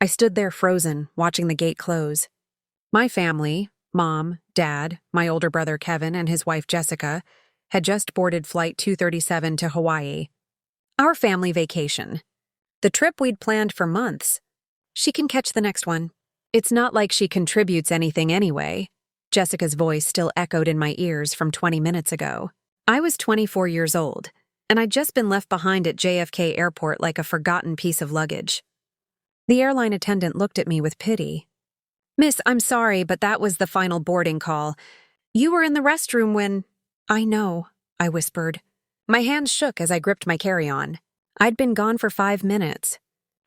I stood there frozen, watching the gate close. My family, Mom, Dad, my older brother Kevin, and his wife Jessica, had just boarded Flight 237 to Hawaii. Our family vacation. The trip we'd planned for months. She can catch the next one. It's not like she contributes anything anyway. Jessica's voice still echoed in my ears from 20 minutes ago. I was 24 years old, and I'd just been left behind at JFK Airport like a forgotten piece of luggage. The airline attendant looked at me with pity. "Miss, I'm sorry, but that was the final boarding call. You were in the restroom when—" "I know," I whispered. My hands shook as I gripped my carry-on. I'd been gone for 5 minutes.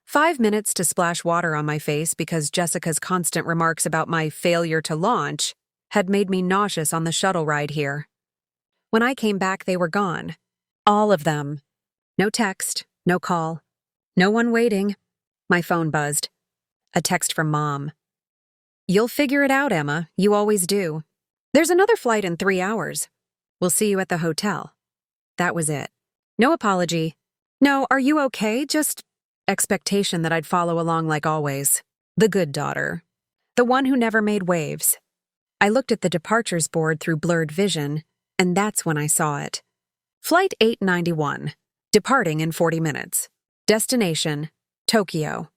5 minutes to splash water on my face because Jessica's constant remarks about my failure to launch had made me nauseous on the shuttle ride here. When I came back, they were gone. All of them. No text, no call. No one waiting. My phone buzzed. A text from Mom. "You'll figure it out, Emma. You always do. There's another flight in 3 hours. We'll see you at the hotel." That was it. No apology. No, "Are you okay?" Just expectation that I'd follow along like always. The good daughter. The one who never made waves. I looked at the departures board through blurred vision, and that's when I saw it. Flight 891. Departing in 40 minutes. Destination, Tokyo.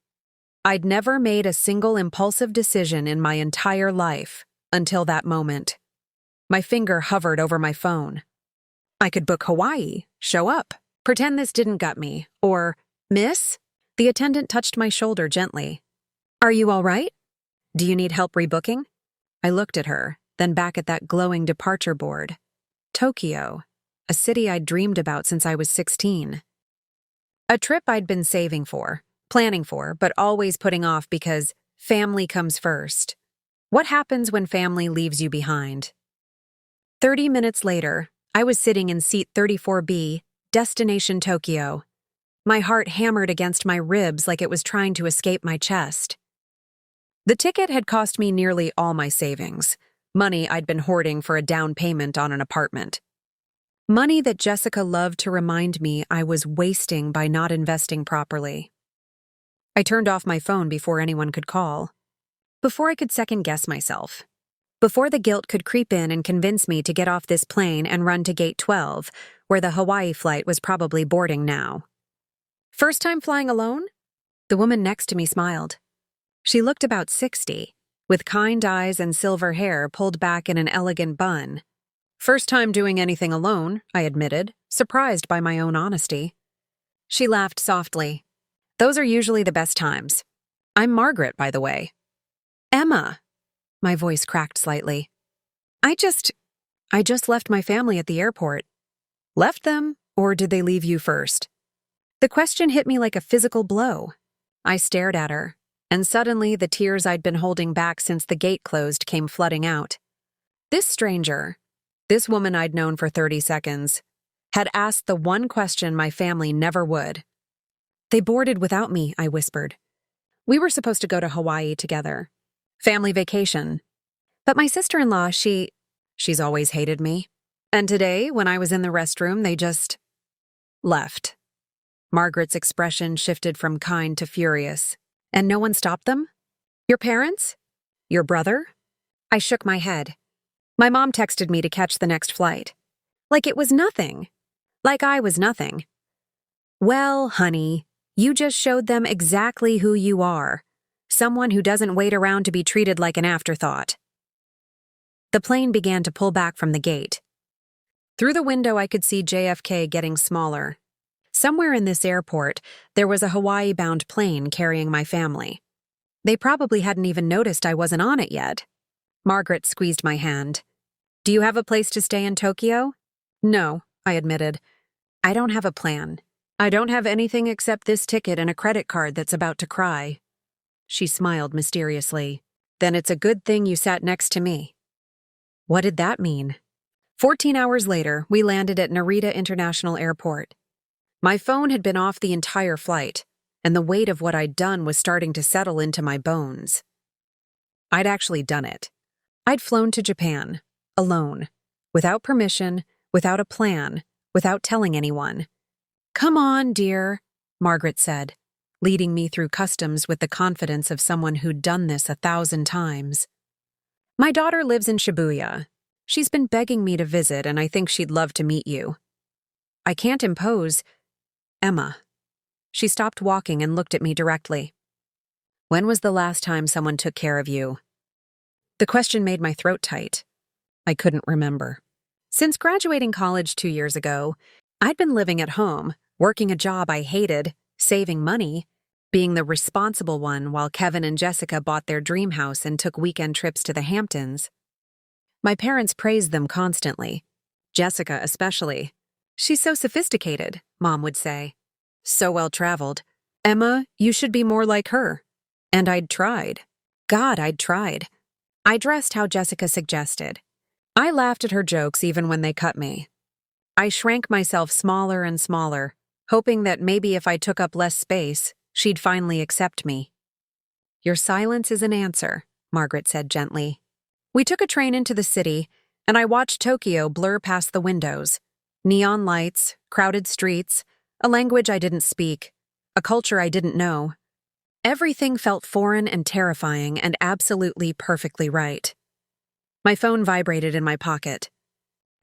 I'd never made a single impulsive decision in my entire life until that moment. My finger hovered over my phone. I could book Hawaii, show up, pretend this didn't gut me, or, "Miss?" The attendant touched my shoulder gently. "Are you all right? Do you need help rebooking?" I looked at her, then back at that glowing departure board. Tokyo, a city I'd dreamed about since I was 16. A trip I'd been saving for, planning for, but always putting off because family comes first. What happens when family leaves you behind? 30 minutes later, I was sitting in seat 34B, destination Tokyo. My heart hammered against my ribs like it was trying to escape my chest. The ticket had cost me nearly all my savings, money I'd been hoarding for a down payment on an apartment. Money that Jessica loved to remind me I was wasting by not investing properly. I turned off my phone before anyone could call. Before I could second-guess myself. Before the guilt could creep in and convince me to get off this plane and run to Gate 12, where the Hawaii flight was probably boarding now. "First time flying alone?" The woman next to me smiled. She looked about 60, with kind eyes and silver hair pulled back in an elegant bun. "First time doing anything alone," I admitted, surprised by my own honesty. She laughed softly. "Those are usually the best times. I'm Margaret, by the way." "Emma." My voice cracked slightly. I just left my family at the airport." "Left them, or did they leave you first?" The question hit me like a physical blow. I stared at her, and suddenly the tears I'd been holding back since the gate closed came flooding out. This stranger, this woman I'd known for 30 seconds, had asked the one question my family never would. "They boarded without me," I whispered. "We were supposed to go to Hawaii together. Family vacation. But my sister-in-law, she's always hated me. And today, when I was in the restroom, they just left." Margaret's expression shifted from kind to furious. "And no one stopped them? Your parents? Your brother?" I shook my head. "My mom texted me to catch the next flight. Like it was nothing. Like I was nothing." "Well, honey, you just showed them exactly who you are. Someone who doesn't wait around to be treated like an afterthought." The plane began to pull back from the gate. Through the window, I could see JFK getting smaller. Somewhere in this airport, there was a Hawaii-bound plane carrying my family. They probably hadn't even noticed I wasn't on it yet. Margaret squeezed my hand. "Do you have a place to stay in Tokyo?" "No," I admitted. "I don't have a plan. I don't have anything except this ticket and a credit card that's about to cry." She smiled mysteriously. "Then it's a good thing you sat next to me." What did that mean? 14 hours later, we landed at Narita International Airport. My phone had been off the entire flight, and the weight of what I'd done was starting to settle into my bones. I'd actually done it. I'd flown to Japan, alone, without permission, without a plan, without telling anyone. "Come on, dear," Margaret said. leading me through customs with the confidence of someone who'd done this 1,000 times. My daughter lives in Shibuya. She's been begging me to visit, and I think she'd love to meet you. I can't impose. Emma. She stopped walking and looked at me directly. When was the last time someone took care of you? The question made my throat tight. I couldn't remember. Since graduating college 2 years ago, I'd been living at home, working a job I hated, saving money, being the responsible one while Kevin and Jessica bought their dream house and took weekend trips to the Hamptons. My parents praised them constantly, Jessica especially. She's so sophisticated, Mom would say. So well-traveled. Emma, you should be more like her. And I'd tried. God, I'd tried. I dressed how Jessica suggested. I laughed at her jokes even when they cut me. I shrank myself smaller and smaller, hoping that maybe if I took up less space, she'd finally accept me. Your silence is an answer, Margaret said gently. We took a train into the city, and I watched Tokyo blur past the windows. Neon lights, crowded streets, a language I didn't speak, a culture I didn't know. Everything felt foreign and terrifying and absolutely perfectly right. My phone vibrated in my pocket.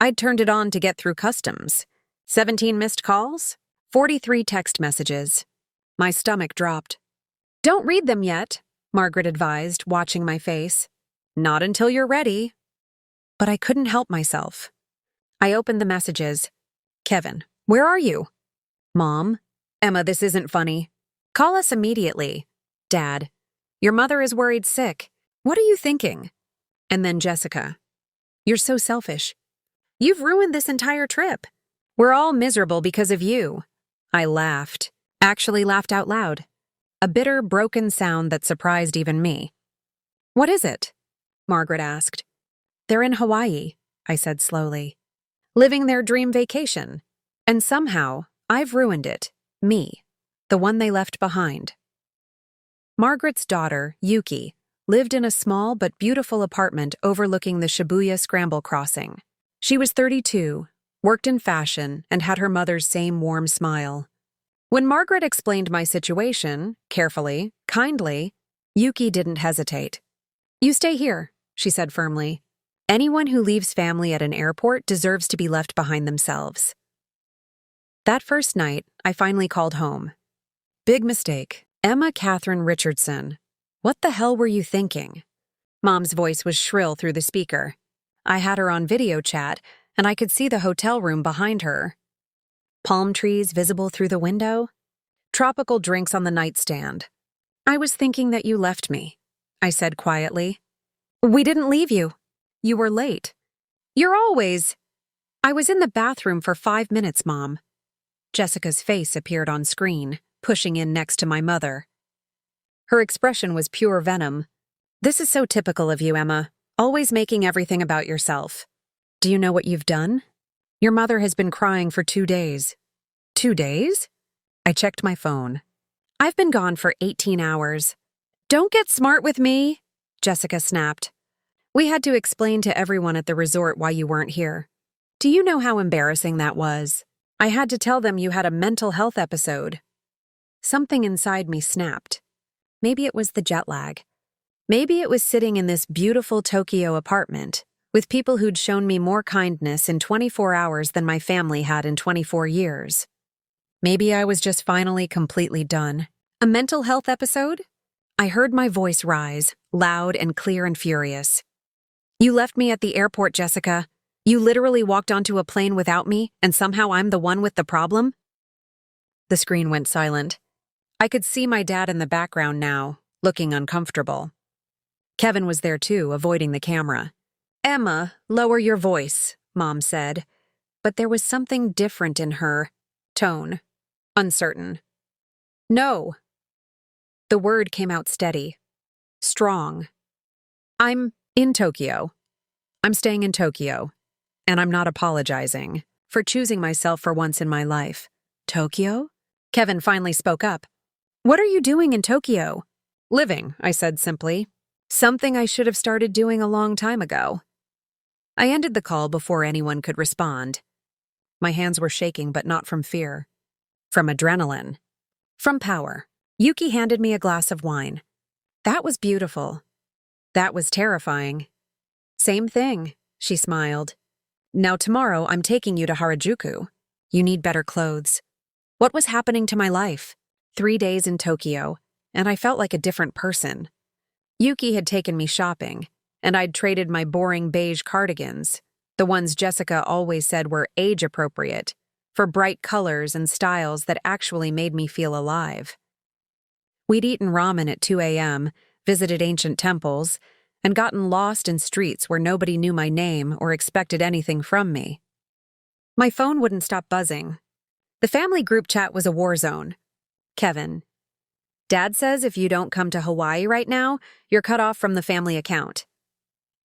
I'd turned it on to get through customs. 17 missed calls, 43 text messages. My stomach dropped. Don't read them yet, Margaret advised, watching my face. Not until you're ready. But I couldn't help myself. I opened the messages. Kevin, where are you? Mom, Emma, this isn't funny. Call us immediately. Dad, your mother is worried sick. What are you thinking? And then Jessica. You're so selfish. You've ruined this entire trip. We're all miserable because of you. I laughed. Actually laughed out loud. A bitter, broken sound that surprised even me. What is it? Margaret asked. They're in Hawaii, I said slowly. Living their dream vacation. And somehow, I've ruined it. Me. The one they left behind. Margaret's daughter, Yuki, lived in a small but beautiful apartment overlooking the Shibuya Scramble Crossing. She was 32, worked in fashion, and had her mother's same warm smile. When Margaret explained my situation, carefully, kindly, Yuki didn't hesitate. You stay here, she said firmly. Anyone who leaves family at an airport deserves to be left behind themselves. That first night, I finally called home. Big mistake. Emma Catherine Richardson. What the hell were you thinking? Mom's voice was shrill through the speaker. I had her on video chat, and I could see the hotel room behind her. Palm trees visible through the window. Tropical drinks on the nightstand. I was thinking that you left me, I said quietly. We didn't leave you. You were late. You're always... I was in the bathroom for 5 minutes, Mom. Jessica's face appeared on screen, pushing in next to my mother. Her expression was pure venom. This is so typical of you, Emma, always making everything about yourself. Do you know what you've done? Your mother has been crying for 2 days. 2 days? I checked my phone. I've been gone for 18 hours. Don't get smart with me, Jessica snapped. We had to explain to everyone at the resort why you weren't here. Do you know how embarrassing that was? I had to tell them you had a mental health episode. Something inside me snapped. Maybe it was the jet lag. Maybe it was sitting in this beautiful Tokyo apartment with people who'd shown me more kindness in 24 hours than my family had in 24 years. Maybe I was just finally completely done. A mental health episode? I heard my voice rise, loud and clear and furious. You left me at the airport, Jessica. You literally walked onto a plane without me, and somehow I'm the one with the problem? The screen went silent. I could see my dad in the background now, looking uncomfortable. Kevin was there too, avoiding the camera. Emma, lower your voice, Mom said. But there was something different in her tone. Uncertain. No. The word came out steady. Strong. I'm in Tokyo. I'm staying in Tokyo. And I'm not apologizing for choosing myself for once in my life. Tokyo? Kevin finally spoke up. What are you doing in Tokyo? Living, I said simply. Something I should have started doing a long time ago. I ended the call before anyone could respond. My hands were shaking, but not from fear. From adrenaline. From power. Yuki handed me a glass of wine. That was beautiful. That was terrifying. Same thing, she smiled. Now tomorrow I'm taking you to Harajuku. You need better clothes. What was happening to my life? 3 days in Tokyo, and I felt like a different person. Yuki had taken me shopping, and I'd traded my boring beige cardigans, the ones Jessica always said were age-appropriate, for bright colors and styles that actually made me feel alive. We'd eaten ramen at 2 a.m., visited ancient temples, and gotten lost in streets where nobody knew my name or expected anything from me. My phone wouldn't stop buzzing. The family group chat was a war zone. Kevin. Dad says if you don't come to Hawaii right now, you're cut off from the family account.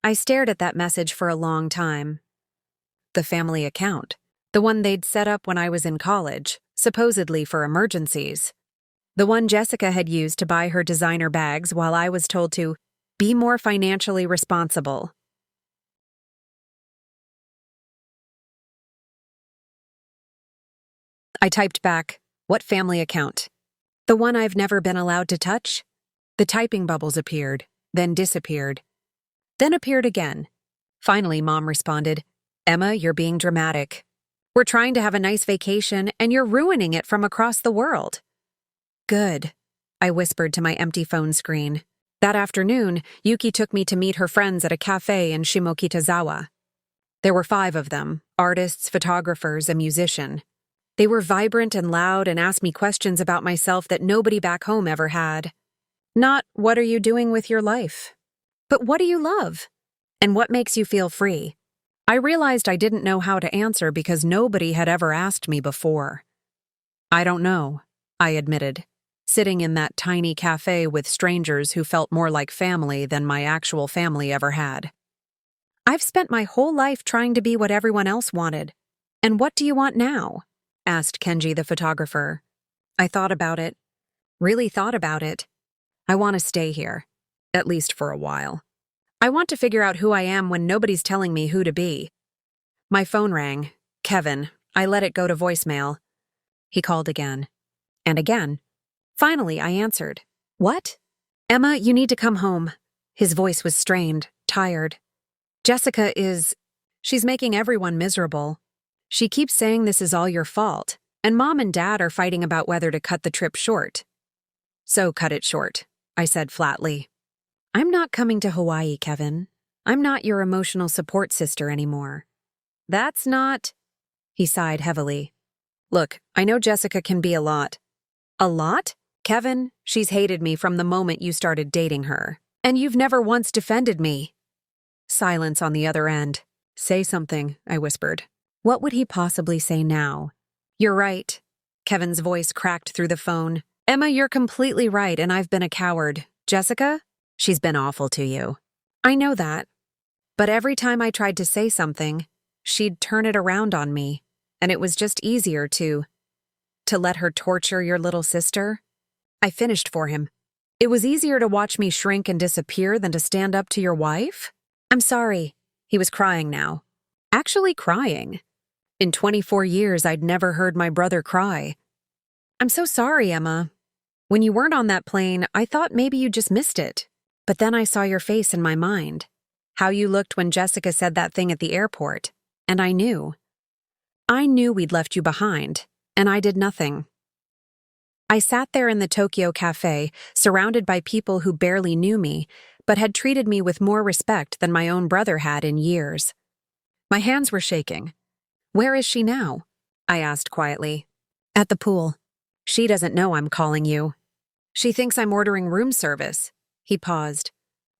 I stared at that message for a long time. The family account. The one they'd set up when I was in college, supposedly for emergencies. The one Jessica had used to buy her designer bags while I was told to be more financially responsible. I typed back, "What family account?" The one I've never been allowed to touch? The typing bubbles appeared, then disappeared. Then appeared again. Finally, Mom responded, "Emma, you're being dramatic. We're trying to have a nice vacation, and you're ruining it from across the world." Good, I whispered to my empty phone screen. That afternoon, Yuki took me to meet her friends at a cafe in Shimokitazawa. There were 5 of them, artists, photographers, a musician. They were vibrant and loud and asked me questions about myself that nobody back home ever had. Not, what are you doing with your life? But what do you love? And what makes you feel free? I realized I didn't know how to answer because nobody had ever asked me before. I don't know, I admitted, sitting in that tiny cafe with strangers who felt more like family than my actual family ever had. I've spent my whole life trying to be what everyone else wanted. And what do you want now? Asked Kenji the photographer. I thought about it. Really thought about it. I want to stay here. At least for a while. I want to figure out who I am when nobody's telling me who to be. My phone rang. Kevin. I let it go to voicemail. He called again. And again. Finally, I answered. What? Emma, you need to come home. His voice was strained, tired. Jessica is... She's making everyone miserable. She keeps saying this is all your fault, and Mom and Dad are fighting about whether to cut the trip short. So cut it short, I said flatly. I'm not coming to Hawaii, Kevin. I'm not your emotional support sister anymore. That's not... He sighed heavily. Look, I know Jessica can be a lot. A lot? Kevin, she's hated me from the moment you started dating her. And you've never once defended me. Silence on the other end. Say something, I whispered. What would he possibly say now? You're right. Kevin's voice cracked through the phone. Emma, you're completely right, and I've been a coward. Jessica? She's been awful to you. I know that. But every time I tried to say something, she'd turn it around on me, and it was just easier to let her torture your little sister. I finished for him. It was easier to watch me shrink and disappear than to stand up to your wife? I'm sorry. He was crying now. Actually crying. In 24 years, I'd never heard my brother cry. I'm so sorry, Emma. When you weren't on that plane, I thought maybe you just missed it. But then I saw your face in my mind. How you looked when Jessica said that thing at the airport. And I knew. I knew we'd left you behind, and I did nothing. I sat there in the Tokyo cafe, surrounded by people who barely knew me, but had treated me with more respect than my own brother had in years. My hands were shaking. Where is she now? I asked quietly. At the pool. She doesn't know I'm calling you. She thinks I'm ordering room service. He paused.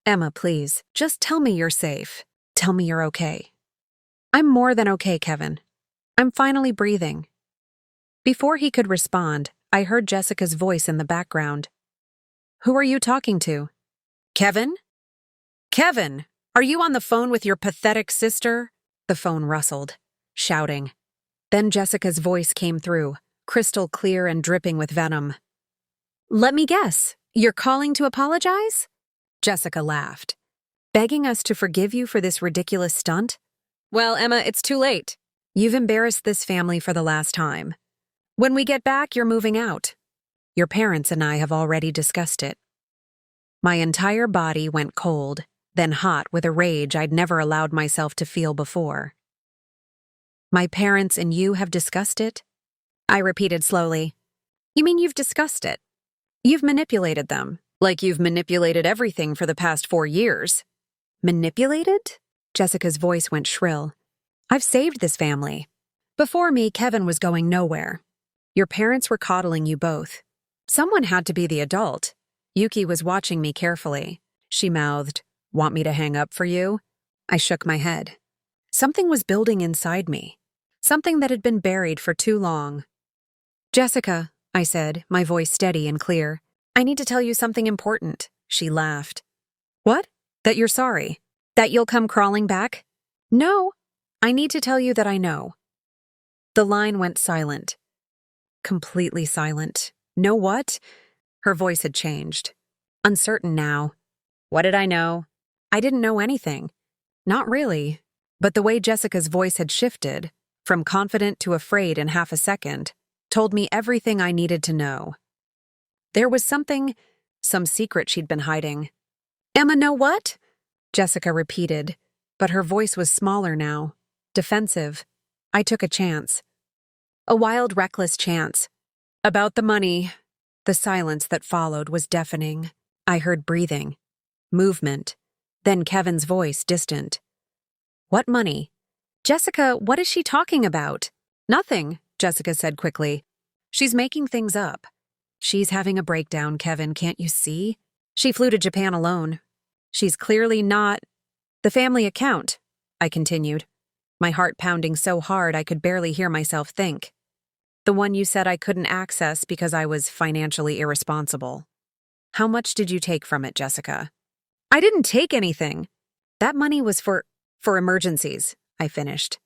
Emma, please, just tell me you're safe. Tell me you're okay. I'm more than okay, Kevin. I'm finally breathing. Before he could respond, I heard Jessica's voice in the background. Who are you talking to? Kevin? Kevin, are you on the phone with your pathetic sister? The phone rustled, shouting. Then Jessica's voice came through, crystal clear and dripping with venom. Let me guess, you're calling to apologize? Jessica laughed. Begging us to forgive you for this ridiculous stunt? Well, Emma, it's too late. You've embarrassed this family for the last time. When we get back, you're moving out. Your parents and I have already discussed it. My entire body went cold, then hot with a rage I'd never allowed myself to feel before. My parents and you have discussed it? I repeated slowly. You mean you've discussed it? You've manipulated them, like you've manipulated everything for the past 4 years. Manipulated? Jessica's voice went shrill. I've saved this family. Before me, Kevin was going nowhere. Your parents were coddling you both. Someone had to be the adult. Yuki was watching me carefully. She mouthed, "Want me to hang up for you?" I shook my head. Something was building inside me. Something that had been buried for too long. Jessica, I said, my voice steady and clear. I need to tell you something important. She laughed. What? That you're sorry? That you'll come crawling back? No. I need to tell you that I know. The line went silent. Completely silent. Know what? Her voice had changed. Uncertain now. What did I know? I didn't know anything. Not really. But the way Jessica's voice had shifted, from confident to afraid in half a second, told me everything I needed to know. There was some secret she'd been hiding. Emma, know what? Jessica repeated, but her voice was smaller now, defensive. I took a chance. A wild, reckless chance. About the money. The silence that followed was deafening. I heard breathing, movement, then Kevin's voice distant. What money? Jessica, what is she talking about? Nothing, Jessica said quickly. She's making things up. She's having a breakdown, Kevin, can't you see? She flew to Japan alone. She's clearly not... The family account, I continued, my heart pounding so hard I could barely hear myself think. The one you said I couldn't access because I was financially irresponsible. How much did you take from it, Jessica? I didn't take anything. That money was for emergencies, I finished.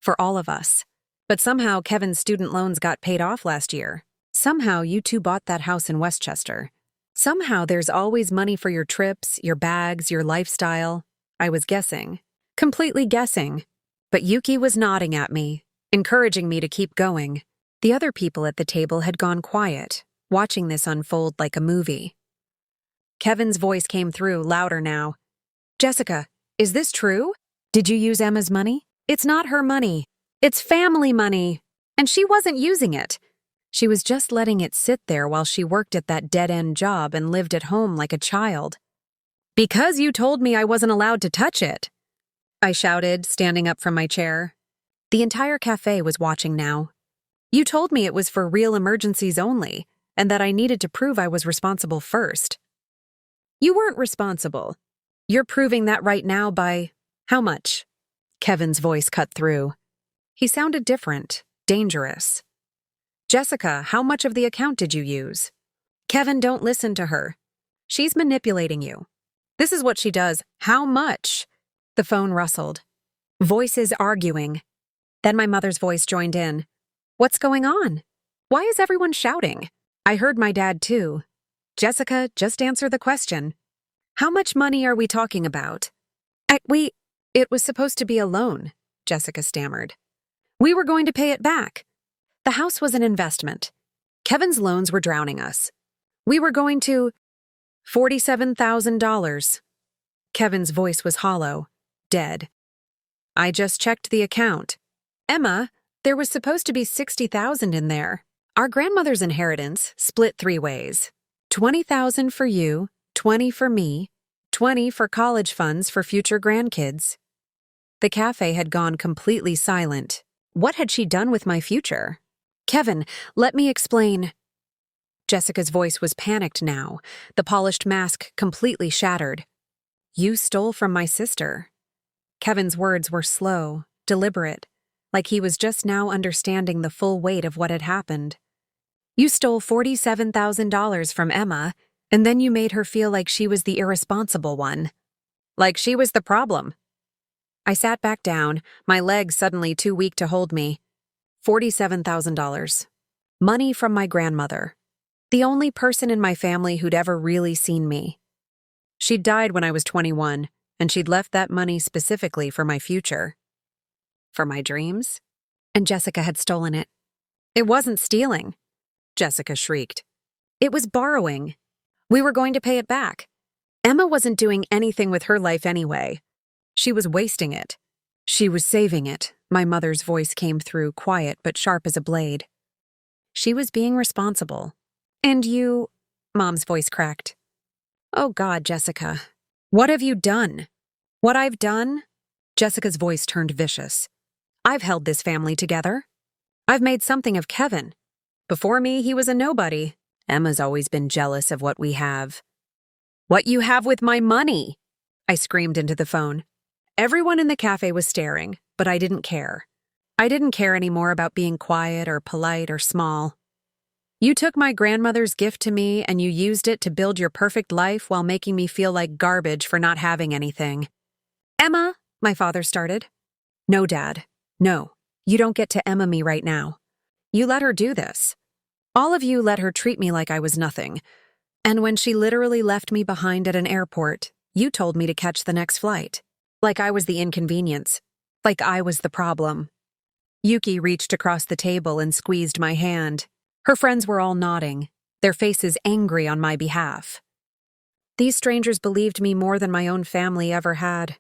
For all of us. But somehow Kevin's student loans got paid off last year. Somehow you two bought that house in Westchester. Somehow there's always money for your trips, your bags, your lifestyle. I was guessing. Completely guessing. But Yuki was nodding at me, encouraging me to keep going. The other people at the table had gone quiet, watching this unfold like a movie. Kevin's voice came through, louder now. Jessica, is this true? Did you use Emma's money? It's not her money. It's family money. And she wasn't using it. She was just letting it sit there while she worked at that dead-end job and lived at home like a child. Because you told me I wasn't allowed to touch it, I shouted, standing up from my chair. The entire cafe was watching now. You told me it was for real emergencies only, and that I needed to prove I was responsible first. You weren't responsible. You're proving that right now by... How much? Kevin's voice cut through. He sounded different, dangerous. Jessica, how much of the account did you use? Kevin, don't listen to her. She's manipulating you. This is what she does. How much? The phone rustled. Voices arguing. Then my mother's voice joined in. What's going on? Why is everyone shouting? I heard my dad too. Jessica, just answer the question. How much money are we talking about? It was supposed to be a loan, Jessica stammered. We were going to pay it back. The house was an investment. Kevin's loans were drowning us. We were going to... $47,000. Kevin's voice was hollow, dead. I just checked the account. Emma, there was supposed to be $60,000 in there. Our grandmother's inheritance split 3 ways. $20,000 for you, $20,000 for me, $20,000 for college funds for future grandkids. The cafe had gone completely silent. What had she done with my future? Kevin, let me explain. Jessica's voice was panicked now, the polished mask completely shattered. You stole from my sister. Kevin's words were slow, deliberate, like he was just now understanding the full weight of what had happened. You stole $47,000 from Emma, and then you made her feel like she was the irresponsible one. Like she was the problem. I sat back down, my legs suddenly too weak to hold me. $47,000. Money from my grandmother. The only person in my family who'd ever really seen me. She'd died when I was 21, and she'd left that money specifically for my future. For my dreams? And Jessica had stolen it. It wasn't stealing. Jessica shrieked. It was borrowing. We were going to pay it back. Emma wasn't doing anything with her life anyway. She was wasting it. She was saving it. My mother's voice came through, quiet but sharp as a blade. She was being responsible. And you... Mom's voice cracked. Oh God, Jessica. What have you done? What I've done? Jessica's voice turned vicious. I've held this family together. I've made something of Kevin. Before me, he was a nobody. Emma's always been jealous of what we have. What you have with my money? I screamed into the phone. Everyone in the cafe was staring, but I didn't care. I didn't care anymore about being quiet or polite or small. You took my grandmother's gift to me and you used it to build your perfect life while making me feel like garbage for not having anything. Emma, my father started. No, Dad. No, you don't get to Emma me right now. You let her do this. All of you let her treat me like I was nothing. And when she literally left me behind at an airport, you told me to catch the next flight. Like I was the inconvenience. Like I was the problem. Yuki reached across the table and squeezed my hand. Her friends were all nodding, their faces angry on my behalf. These strangers believed me more than my own family ever had.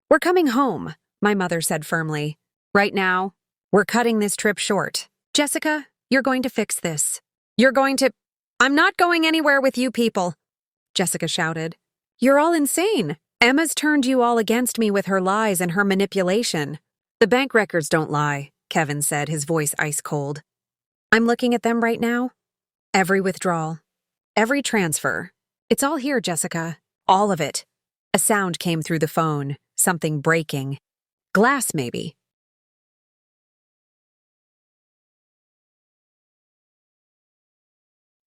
We're coming home, my mother said firmly. Right now, we're cutting this trip short. Jessica, you're going to fix this. You're going to... I'm not going anywhere with you people, Jessica shouted. You're all insane. Emma's turned you all against me with her lies and her manipulation. The bank records don't lie, Kevin said, his voice ice cold. I'm looking at them right now. Every withdrawal. Every transfer. It's all here, Jessica. All of it. A sound came through the phone, something breaking. Glass, maybe.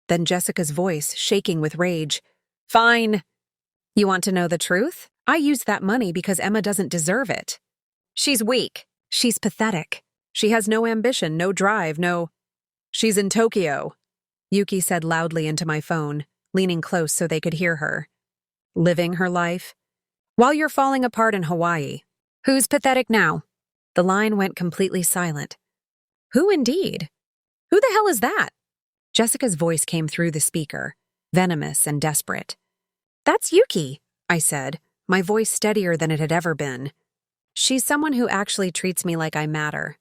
Then Jessica's voice, shaking with rage. Fine. You want to know the truth? I used that money because Emma doesn't deserve it. She's weak. She's pathetic. She has no ambition, no drive, no... She's in Tokyo, Yuki said loudly into my phone, leaning close so they could hear her. Living her life. While you're falling apart in Hawaii. Who's pathetic now? The line went completely silent. Who indeed? Who the hell is that? Jessica's voice came through the speaker, venomous and desperate. That's Yuki, I said, my voice steadier than it had ever been. She's someone who actually treats me like I matter.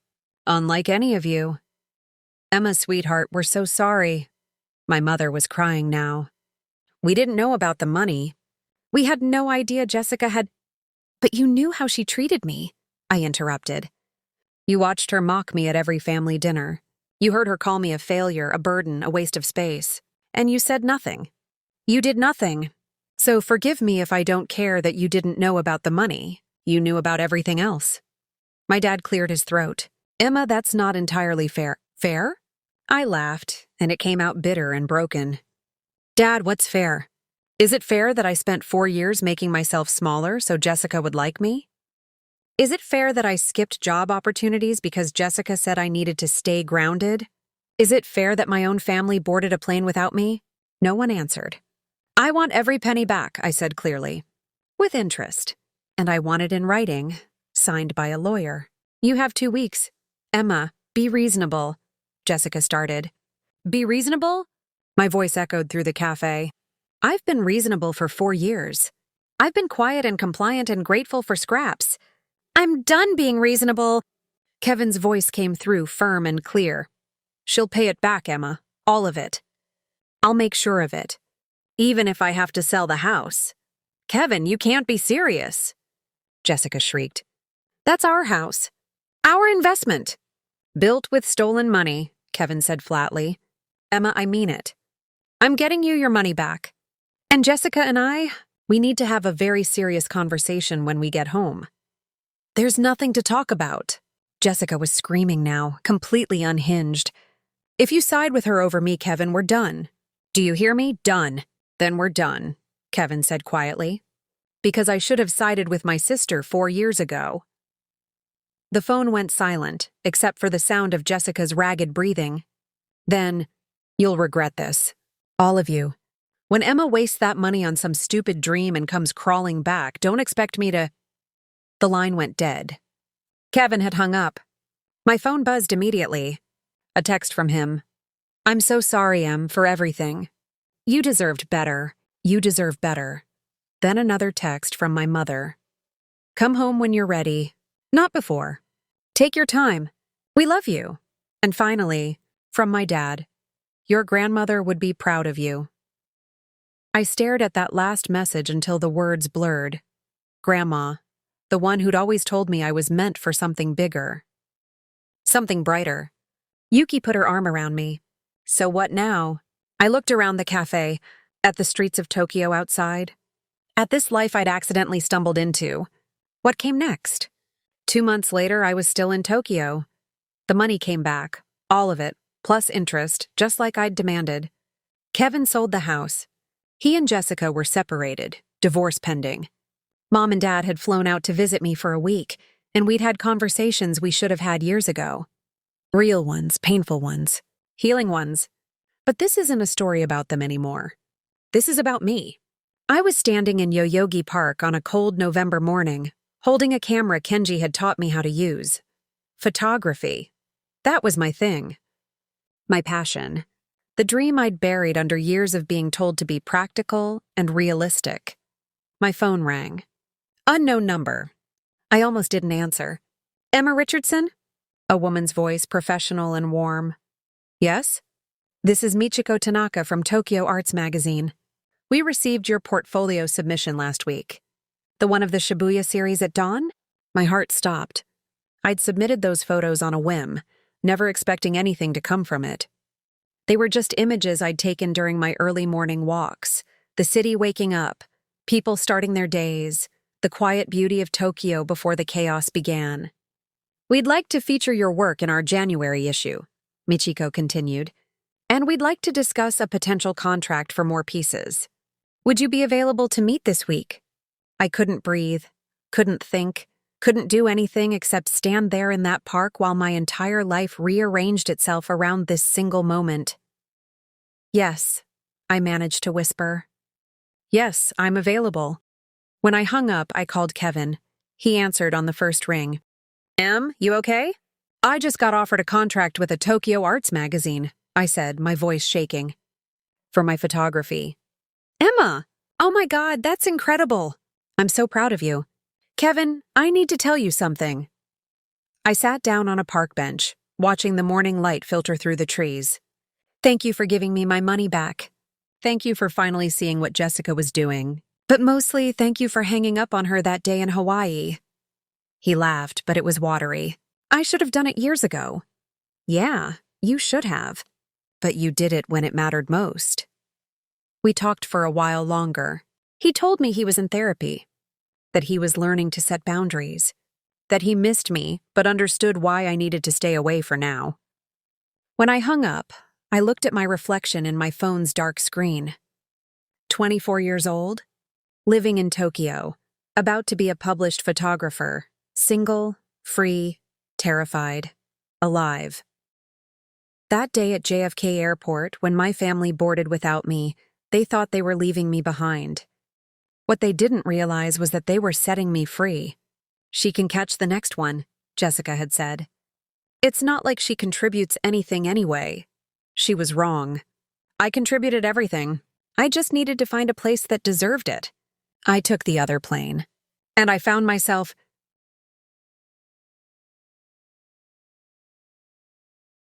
Unlike any of you. Emma, sweetheart, we're so sorry. My mother was crying now. We didn't know about the money. We had no idea Jessica had... But you knew how she treated me, I interrupted. You watched her mock me at every family dinner. You heard her call me a failure, a burden, a waste of space. And you said nothing. You did nothing. So forgive me if I don't care that you didn't know about the money. You knew about everything else. My dad cleared his throat. Emma, that's not entirely fair. Fair? I laughed, and it came out bitter and broken. Dad, what's fair? Is it fair that I spent 4 years making myself smaller so Jessica would like me? Is it fair that I skipped job opportunities because Jessica said I needed to stay grounded? Is it fair that my own family boarded a plane without me? No one answered. I want every penny back, I said clearly. With interest. And I want it in writing, signed by a lawyer. You have 2 weeks. Emma, be reasonable. Jessica started. Be reasonable? My voice echoed through the cafe. I've been reasonable for 4 years. I've been quiet and compliant and grateful for scraps. I'm done being reasonable. Kevin's voice came through firm and clear. She'll pay it back, Emma. All of it. I'll make sure of it. Even if I have to sell the house. Kevin, you can't be serious. Jessica shrieked. That's our house. Our investment. Built with stolen money, Kevin said flatly. Emma, I mean it. I'm getting you your money back. And Jessica and I, we need to have a very serious conversation when we get home. There's nothing to talk about. Jessica was screaming now, completely unhinged. If you side with her over me, Kevin, we're done. Do you hear me? Done. Then we're done, Kevin said quietly. Because I should have sided with my sister 4 years ago. The phone went silent, except for the sound of Jessica's ragged breathing. Then, you'll regret this. All of you. When Emma wastes that money on some stupid dream and comes crawling back, don't expect me to... The line went dead. Kevin had hung up. My phone buzzed immediately. A text from him. I'm so sorry, Em, for everything. You deserved better. You deserve better. Then another text from my mother. Come home when you're ready. Not before. Take your time. We love you. And finally, from my dad. Your grandmother would be proud of you. I stared at that last message until the words blurred. Grandma, the one who'd always told me I was meant for something bigger. Something brighter. Yuki put her arm around me. So what now? I looked around the cafe, at the streets of Tokyo outside. At this life I'd accidentally stumbled into. What came next? 2 months later, I was still in Tokyo. The money came back, all of it, plus interest, just like I'd demanded. Kevin sold the house. He and Jessica were separated, divorce pending. Mom and Dad had flown out to visit me for a week, and we'd had conversations we should have had years ago. Real ones, painful ones, healing ones. But this isn't a story about them anymore. This is about me. I was standing in Yoyogi Park on a cold November morning, holding a camera Kenji had taught me how to use. Photography. That was my thing. My passion. The dream I'd buried under years of being told to be practical and realistic. My phone rang. Unknown number. I almost didn't answer. Emma Richardson? A woman's voice, professional and warm. Yes? This is Michiko Tanaka from Tokyo Arts Magazine. We received your portfolio submission last week. The one of the Shibuya series at dawn? My heart stopped. I'd submitted those photos on a whim, never expecting anything to come from it. They were just images I'd taken during my early morning walks, the city waking up, people starting their days, the quiet beauty of Tokyo before the chaos began. We'd like to feature your work in our January issue, Michiko continued, and we'd like to discuss a potential contract for more pieces. Would you be available to meet this week? I couldn't breathe, couldn't think, couldn't do anything except stand there in that park while my entire life rearranged itself around this single moment. Yes, I managed to whisper. Yes, I'm available. When I hung up, I called Kevin. He answered on the first ring. Em, you okay? I just got offered a contract with a Tokyo Arts Magazine, I said, my voice shaking. For my photography. Emma! Oh my God, that's incredible. I'm so proud of you. Kevin, I need to tell you something. I sat down on a park bench, watching the morning light filter through the trees. Thank you for giving me my money back. Thank you for finally seeing what Jessica was doing. But mostly, thank you for hanging up on her that day in Hawaii. He laughed, but it was watery. I should have done it years ago. Yeah, you should have. But you did it when it mattered most. We talked for a while longer. He told me he was in therapy, that he was learning to set boundaries, that he missed me but understood why I needed to stay away for now. When I hung up, I looked at my reflection in my phone's dark screen. 24 years old, living in Tokyo, about to be a published photographer, single, free, terrified, alive. That day at JFK Airport, when my family boarded without me, they thought they were leaving me behind. What they didn't realize was that they were setting me free. She can catch the next one, Jessica had said. It's not like she contributes anything anyway. She was wrong. I contributed everything. I just needed to find a place that deserved it. I took the other plane. And I found myself